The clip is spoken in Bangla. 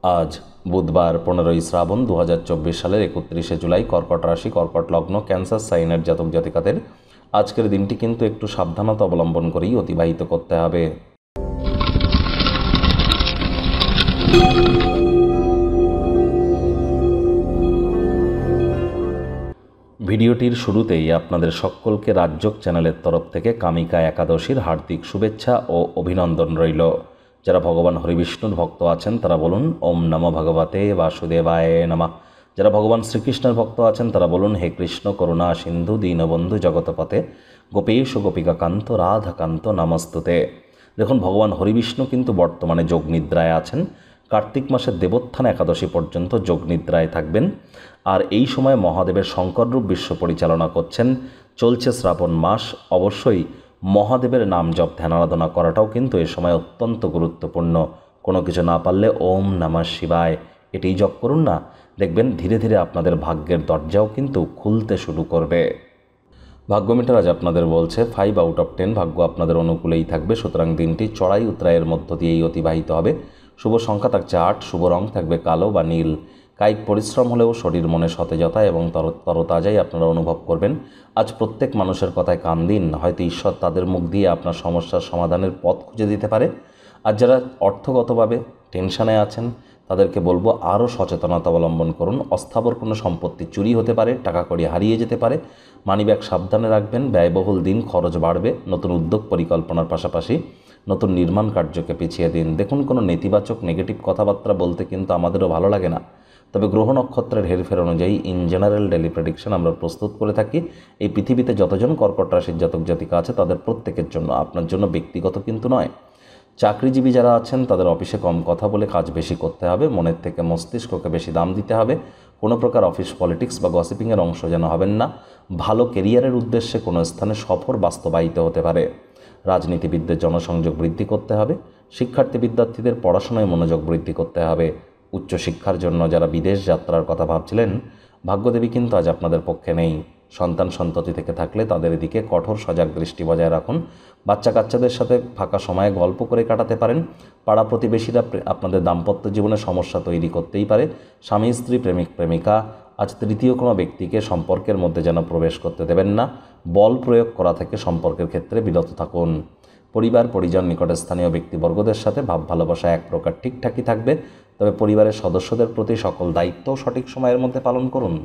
আজ বুধবার 15ই শ্রাবণ 2024 সালের 31শে জুলাই। কর্কট রাশি, কর্কট লগ্ন, ক্যান্সার সাইনের জাতক জাতিকাদের আজকের দিনটি কিন্তু একটু সাবধানতা অবলম্বন করেই অতিবাহিত করতে হবে। ভিডিওটির শুরুতেই আপনাদের সকলকে রাজযোগ চ্যানেলের তরফ থেকে কামিকা একাদশীর হার্দিক শুভেচ্ছা ও অভিনন্দন রইল। যারা ভগবান হরিবিষ্ণুর ভক্ত আছেন তারা বলুন ওম নমো ভগবতে বাসুদেবায় নমঃ। যারা ভগবান শ্রীকৃষ্ণের ভক্ত আছেন তারা বলুন হে কৃষ্ণ করুণা সিন্ধু দীনবন্ধু জগৎপতে গোপেশ গোপিকাকান্ত রাধাকান্ত নমস্তুতে। দেখুন, ভগবান হরিবিষ্ণু কিন্তু বর্তমানে যোগনিদ্রায় আছেন। কার্তিক মাসের দেবোত্থান একাদশী পর্যন্ত যোগনিদ্রায় থাকবেন। আর এই সময় মহাদেবের শঙ্কররূপ বিশ্ব পরিচালনা করছেন। চলছে শ্রাবণ মাস। অবশ্যই মহাদেবের নাম জপ ধ্যান আরাধনা করাটাও কিন্তু এ সময় অত্যন্ত গুরুত্বপূর্ণ। কোনো কিছু না পারলে ওম নমঃ শিবায় এটাই জপ করুন না, দেখবেন ধীরে ধীরে আপনাদের ভাগ্যের দরজাও কিন্তু খুলতে শুরু করবে। ভাগ্যমিটার আজ আপনাদের বলছে 5 আউট অফ 10 ভাগ্য আপনাদের অনুকূলেই থাকবে। সুতরাং দিনটি চড়াই উতরাইয়ের মধ্য দিয়েই অতিবাহিত হবে। শুভ সংখ্যা থাকছে 8, শুভ রং থাকবে কালো বা নীল। কায়িক পরিশ্রম হলেও শরীর মনে সতেজতা এবং তরতাজাই আপনারা অনুভব করবেন। আজ প্রত্যেক মানুষের কথায় কান দিন, হয়তো ঈশ্বর তাদের মুখ দিয়ে আপনার সমস্যার সমাধানের পথ খুঁজে দিতে পারে। আর যারা অর্থগতভাবে টেনশনে আছেন তাদেরকে বলবো আরও সচেতনতা অবলম্বন করুন। অস্থাবর কোনো সম্পত্তি চুরি হতে পারে, টাকা কড়ি হারিয়ে যেতে পারে। মানিব্যাগ সাবধানে রাখবেন। ব্যয়বহুল দিন, খরচ বাড়বে। নতুন উদ্যোগ পরিকল্পনার পাশাপাশি নতুন নির্মাণ কার্যকে পিছিয়ে দিন। দেখুন, কোনো নেতিবাচক নেগেটিভ কথাবার্তা বলতে কিন্তু আমাদেরও ভালো লাগে না, তবে গ্রহ নক্ষত্রের হেরফের অনুযায়ী ইন জেনারেল ডেলি প্রেডিকশন আমরা প্রস্তুত করে থাকি। এই পৃথিবীতে যতজন কর্কট রাশির জাতক জাতিকা আছে তাদের প্রত্যেকের জন্য, আপনার জন্য ব্যক্তিগত কিন্তু নয়। চাকরিজীবী যারা আছেন তাদের অফিসে কম কথা বলে কাজ বেশি করতে হবে। মনের থেকে মস্তিষ্ককে বেশি দাম দিতে হবে। কোনো প্রকার অফিস পলিটিক্স বা গসিপিংয়ের অংশ যেন হবেন না। ভালো কেরিয়ারের উদ্দেশ্যে কোনো স্থানে সফর বাস্তবায়িত হতে পারে। রাজনীতিবিদদের জনসংযোগ বৃদ্ধি করতে হবে। শিক্ষার্থী বিদ্যার্থীদের পড়াশোনায় মনোযোগ বৃদ্ধি করতে হবে। উচ্চশিক্ষার জন্য যারা বিদেশ যাত্রার কথা ভাবছিলেন, ভাগ্যদেবী কিন্তু আজ আপনাদের পক্ষে নেই। সন্তান সন্ততি থেকে থাকলে তাদের দিকে কঠোর সজাগ দৃষ্টি বজায় রাখুন। বাচ্চা কাচ্চাদের সাথে ফাঁকা সময়ে গল্প করে কাটাতে পারেন। পাড়া প্রতিবেশীরা আপনাদের দাম্পত্য জীবনে সমস্যা তৈরি করতেই পারে। স্বামী স্ত্রী প্রেমিক প্রেমিকা আজ তৃতীয় কোনো ব্যক্তিকে সম্পর্কের মধ্যে যেন প্রবেশ করতে দেবেন না। বল প্রয়োগ করা থেকে সম্পর্কের ক্ষেত্রে বিরত থাকুন। পরিবার পরিজন নিকটস্থানীয় ব্যক্তিবর্গদের সাথে ভাব ভালোবাসা এক প্রকার ঠিকঠাকই থাকবে, তবে পরিবারের সদস্যদের প্রতি সকল দায়িত্ব সঠিক সময়ের মধ্যে পালন করুন।